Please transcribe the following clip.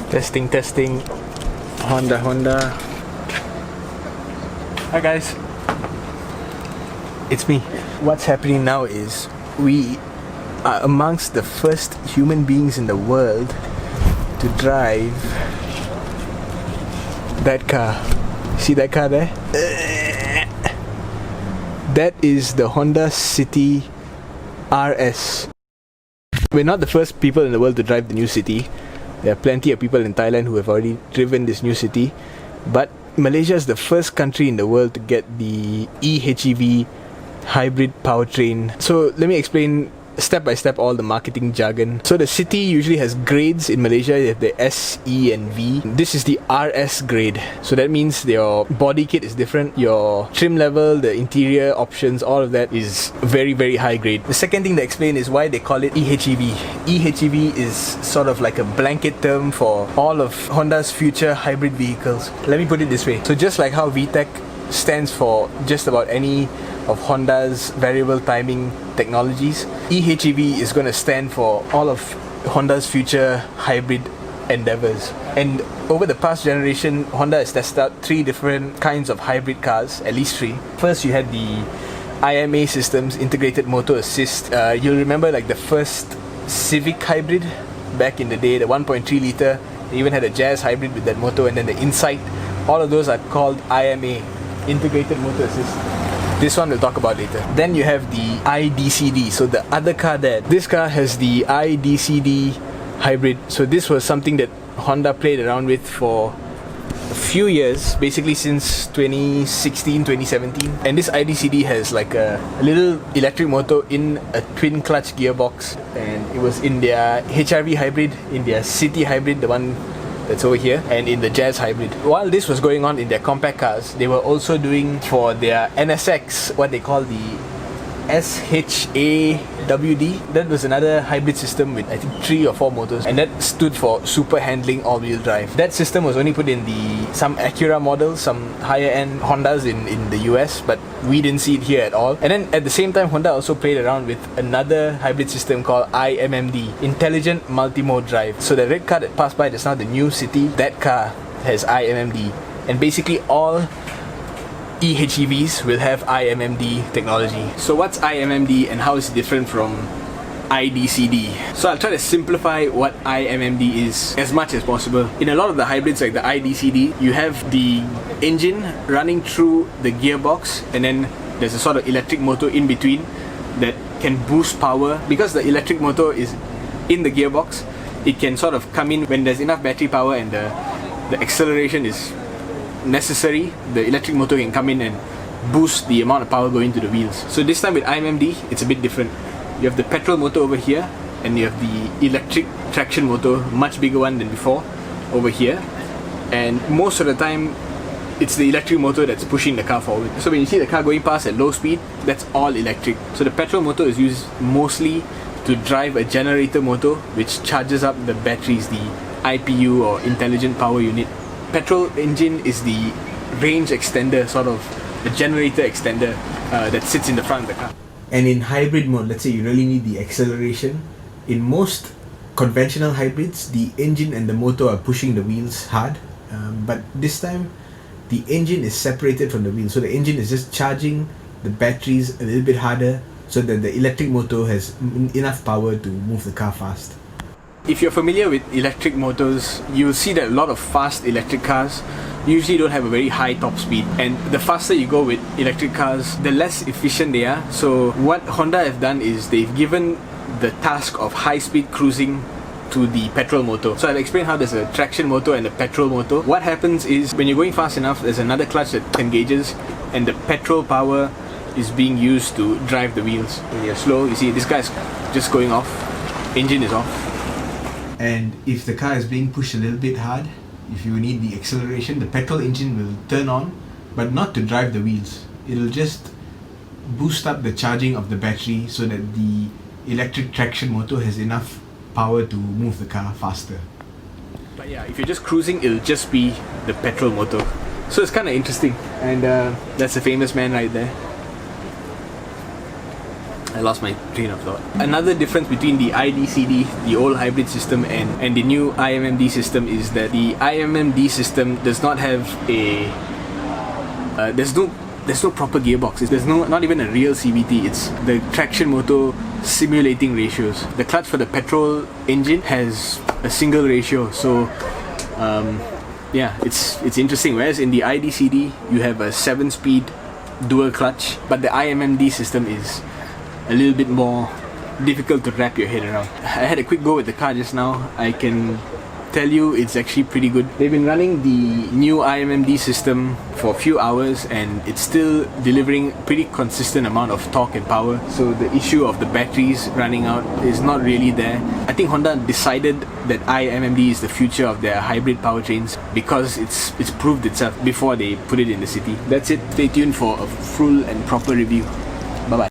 Testing, testing. Honda. Hi guys. It's me. What's happening now is we are amongst the first human beings in the world to drive that car. See that car there? That is the Honda City RS. We're not the first people in the world to drive the new City. There are plenty of people in Thailand who have already driven this new City, but Malaysia is the first country in the world to get the e-HEV hybrid powertrain. So let me explain step by step all the marketing jargon. So the City usually has grades in Malaysia. You have the S, E and V. This is the RS grade. So that means your body kit is different, your trim level, the interior options, all of that is very, very high grade. The second thing to explain is why they call it e-HEV. e-HEV is sort of like a blanket term for all of Honda's future hybrid vehicles. Let me put it this way. So just like how VTEC stands for just about any of Honda's variable timing technologies, e-HEV is going to stand for all of Honda's future hybrid endeavors. And over the past generation, Honda has tested out 3 different kinds of hybrid cars, at least 3. First, you had the IMA systems, integrated motor assist. You'll remember like the first Civic hybrid back in the day, the 1.3 litre. They even had a Jazz hybrid with that motor, and then the Insight. All of those are called IMA, integrated motor assist. This one we'll talk about later. Then you have the IDCD, so the other car there. This car has the IDCD hybrid. So this was something that Honda played around with for a few years, basically since 2016, 2017. And this IDCD has like a little electric motor in a twin clutch gearbox, and it was in their HRV hybrid, in their City hybrid, the one that's over here, and in the Jazz hybrid. While this was going on in their compact cars, they were also doing for their NSX what they call the SHAWD. That was another hybrid system with I think 3 or 4 motors, and that stood for super handling all-wheel drive. That system was only put in some Acura models, some higher end Hondas in the US, but we didn't see it here at all. And then at the same time, Honda also played around with another hybrid system called i-MMD, Intelligent Multimode Drive. So the red car that passed by just now, the new City, that car has i-MMD, and basically all e-HEVs will have i-MMD technology. So what's i-MMD and how is it different from IDCD? So I'll try to simplify what i-MMD is as much as possible. In a lot of the hybrids like the IDCD, you have the engine running through the gearbox, and then there's a sort of electric motor in between that can boost power. Because the electric motor is in the gearbox, it can sort of come in when there's enough battery power and the acceleration is necessary. The electric motor can come in and boost the amount of power going to the wheels. So this time with i-MMD, it's a bit different. You have the petrol motor over here, and you have the electric traction motor, much bigger one than before, over here. And most of the time, it's the electric motor that's pushing the car forward. So when you see the car going past at low speed, that's all electric. So the petrol motor is used mostly to drive a generator motor which charges up the batteries, the IPU or intelligent power unit. Petrol engine is the range extender, sort of a generator extender that sits in the front of the car. And in hybrid mode, let's say you really need the acceleration. In most conventional hybrids, the engine and the motor are pushing the wheels hard, but this time the engine is separated from the wheels. So the engine is just charging the batteries a little bit harder so that the electric motor has enough power to move the car fast. If you're familiar with electric motors, you'll see that a lot of fast electric cars usually don't have a very high top speed, and the faster you go with electric cars, the less efficient they are. So what Honda have done is they've given the task of high speed cruising to the petrol motor. So I'll explain how there's a traction motor and a petrol motor. What happens is when you're going fast enough, there's another clutch that engages, and the petrol power is being used to drive the wheels. When you're slow, you see this guy's just going off, engine is off. And if the car is being pushed a little bit hard, if you need the acceleration, the petrol engine will turn on, but not to drive the wheels. It'll just boost up the charging of the battery so that the electric traction motor has enough power to move the car faster. But yeah, if you're just cruising, it'll just be the petrol motor. So it's kind of interesting. And that's a famous man right there. I lost my train of thought. Another difference between the IDCD, the old hybrid system, and the new i-MMD system is that the i-MMD system does not have a there's no proper gearbox. There's not even a real CVT. It's the traction motor simulating ratios. The clutch for the petrol engine has a single ratio, so yeah, it's interesting. Whereas in the IDCD you have a 7-speed dual clutch, but the i-MMD system is a little bit more difficult to wrap your head around. I had a quick go with the car just now. I can tell you it's actually pretty good. They've been running the new i-MMD system for a few hours and it's still delivering pretty consistent amount of torque and power, so the issue of the batteries running out is not really there. I think Honda decided that i-MMD is the future of their hybrid powertrains because it's proved itself before they put it in the city. That's it. Stay tuned for a full and proper review. Bye bye.